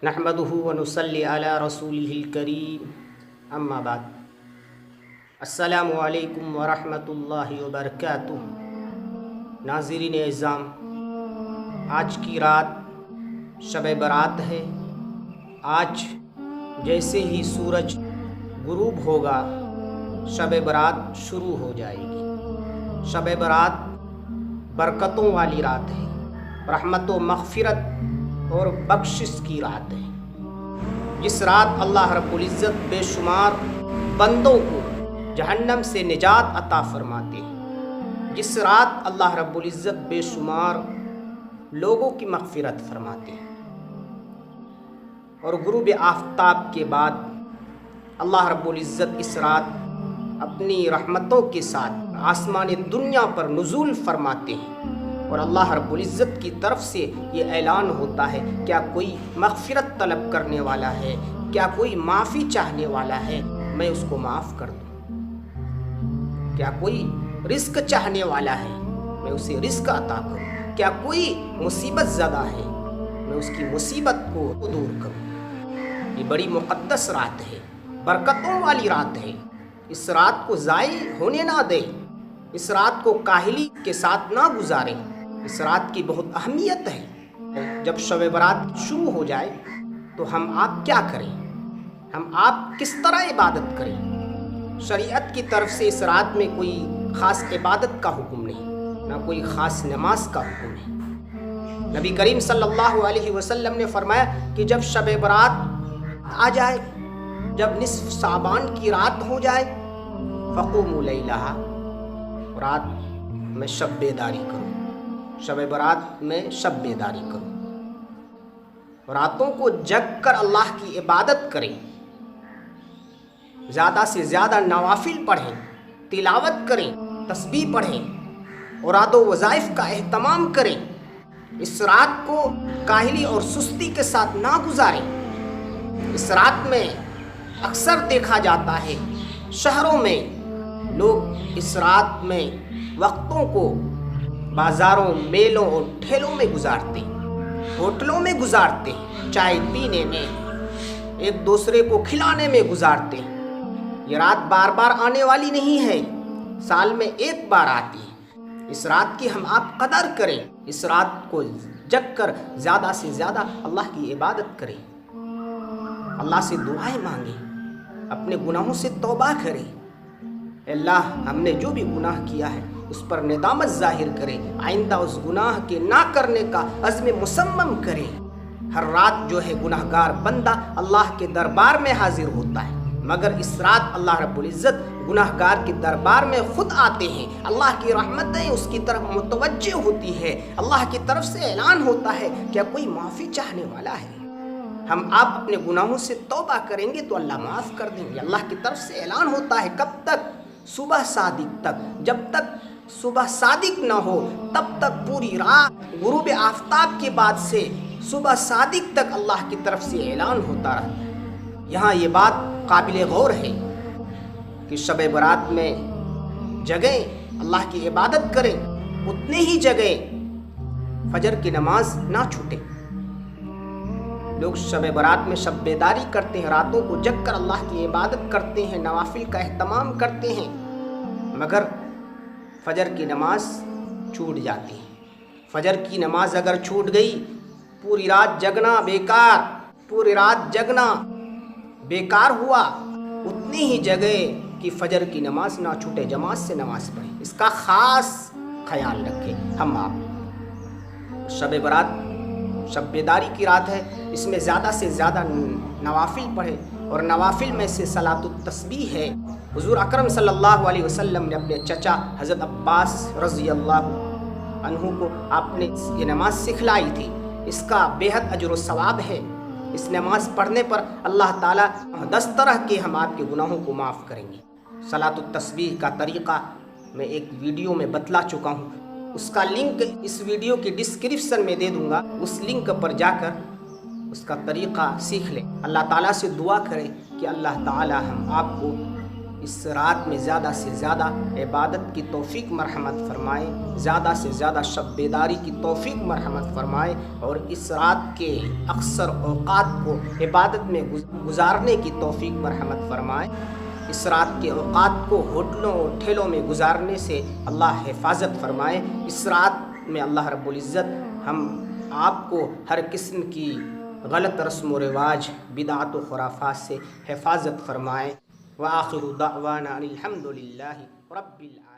نحمدہ ونصلی علی رسولہ الکریم اما بعد السلام علیکم ورحمۃ اللہ وبرکاتہ۔ ناظرین اعظام، آج کی رات شب برات ہے۔ آج جیسے ہی سورج غروب ہوگا شب برات شروع ہو جائے گی۔ شب برات برکتوں والی رات ہے، رحمت و مغفرت اور بخشش کی رات ہے، جس رات اللہ رب العزت بے شمار بندوں کو جہنم سے نجات عطا فرماتے ہیں، جس رات اللہ رب العزت بے شمار لوگوں کی مغفرت فرماتے ہیں۔ اور غروب آفتاب کے بعد اللہ رب العزت اس رات اپنی رحمتوں کے ساتھ آسمان دنیا پر نزول فرماتے ہیں، اور اللہ رب العزت کی طرف سے یہ اعلان ہوتا ہے، کیا کوئی مغفرت طلب کرنے والا ہے، کیا کوئی معافی چاہنے والا ہے، میں اس کو معاف کر دوں۔ کیا کوئی رزق چاہنے والا ہے، میں اسے رزق عطا کروں۔ کیا کوئی مصیبت زدہ ہے، میں اس کی مصیبت کو دور کروں۔ یہ بڑی مقدس رات ہے، برکتوں والی رات ہے۔ اس رات کو ضائع ہونے نہ دیں، اس رات کو کاہلی کے ساتھ نہ گزاریں۔ اس رات کی بہت اہمیت ہے۔ جب شب برات شروع ہو جائے تو ہم آپ کیا کریں، ہم آپ کس طرح عبادت کریں؟ شریعت کی طرف سے اس رات میں کوئی خاص عبادت کا حکم نہیں، نہ کوئی خاص نماز کا حکم ہے۔ نبی کریم صلی اللہ علیہ وسلم نے فرمایا کہ جب شب برات آ جائے، جب نصف شعبان کی رات ہو جائے، فقوموا لیلہا، رات میں شب بیداری کرو، شب برات میں شب بیداری کرو، راتوں کو جگ کر اللہ کی عبادت کریں، زیادہ سے زیادہ نوافل پڑھیں، تلاوت کریں، تسبیح پڑھیں، اوراد و وظائف کا اہتمام کریں۔ اس رات کو کاہلی اور سستی کے ساتھ نہ گزاریں۔ اس رات میں اکثر دیکھا جاتا ہے شہروں میں لوگ اس رات میں وقتوں کو بازاروں، میلوں اور ٹھیلوں میں گزارتے ہیں، ہوٹلوں میں گزارتے ہیں، چائے پینے میں، ایک دوسرے کو کھلانے میں گزارتے ہیں۔ یہ رات بار بار آنے والی نہیں ہے، سال میں ایک بار آتی ہے۔ اس رات کی ہم آپ قدر کریں، اس رات کو جگ کر زیادہ سے زیادہ اللہ کی عبادت کریں، اللہ سے دعائیں مانگیں، اپنے گناہوں سے توبہ کریں۔ اللہ، ہم نے جو بھی گناہ کیا ہے اس پر ندامت ظاہر کرے، آئندہ اس گناہ کے نہ کرنے کا عزم مصمم کرے۔ ہر رات جو ہے گناہ گار بندہ اللہ کے دربار میں حاضر ہوتا ہے، مگر اس رات اللہ رب العزت گناہ گار کے دربار میں خود آتے ہیں۔ اللہ کی رحمتیں اس کی طرف متوجہ ہوتی ہے، اللہ کی طرف سے اعلان ہوتا ہے، کیا کوئی معافی چاہنے والا ہے؟ ہم آپ اپنے گناہوں سے توبہ کریں گے تو اللہ معاف کر دیں گے۔ اللہ کی طرف سے اعلان ہوتا ہے، کب تک؟ صبح صادق تک۔ جب تک صبح صادق نہ ہو تب تک پوری رات غروب آفتاب کے بعد سے صبح صادق تک اللہ کی طرف سے اعلان ہوتا رہتا ہے۔ یہاں یہ بات قابل غور ہے کہ شب برات میں جگیں، اللہ کی عبادت کریں، اتنے ہی جگیں فجر کی نماز نہ چھوٹے۔ لوگ شب برات میں شب بیداری کرتے ہیں، راتوں کو جگ کر اللہ کی عبادت کرتے ہیں، نوافل کا اہتمام کرتے ہیں، مگر فجر کی نماز چھوٹ جاتی ہے۔ فجر کی نماز اگر چھوٹ گئی، پوری رات جگنا بیکار، پوری رات جگنا بیکار ہوا۔ اتنی ہی جگہ کہ فجر کی نماز نہ چھوٹے، جماعت سے نماز پڑھیں، اس کا خاص خیال رکھیں۔ ہم آپ شب برات شب بیداری کی رات ہے، اس میں زیادہ سے زیادہ نوافل پڑھیں، اور نوافل میں سے صلاۃ التسبیح ہے۔ حضور اکرم صلی اللہ علیہ وسلم نے اپنے چچا حضرت عباس رضی اللہ عنہ کو آپ نے یہ نماز سکھلائی تھی۔ اس کا بے حد اجر و ثواب ہے۔ اس نماز پڑھنے پر اللہ تعالیٰ 10 طرح کے ہم آپ کے گناہوں کو معاف کریں گے۔ صلاۃ التسبیح کا طریقہ میں ایک ویڈیو میں بتلا چکا ہوں، اس کا لنک اس ویڈیو کی ڈسکرپشن میں دے دوں گا، اس لنک پر جا کر اس کا طریقہ سیکھ لیں۔ اللہ تعالیٰ سے دعا کریں کہ اللہ تعالیٰ ہم آپ کو اس رات میں زیادہ سے زیادہ عبادت کی توفیق مرحمت فرمائے، زیادہ سے زیادہ شب بیداری کی توفیق مرحمت فرمائے، اور اس رات کے اکثر اوقات کو عبادت میں گزارنے کی توفیق مرحمت فرمائے۔ اس رات کے اوقات کو ہوٹلوں اور ٹھیلوں میں گزارنے سے اللہ حفاظت فرمائے۔ اس رات میں اللہ رب العزت ہم آپ کو ہر قسم کی غلط رسم و رواج، بدعت و خرافات سے حفاظت فرمائے۔ وآخر دعوانا الحمد للہ رب العالمین۔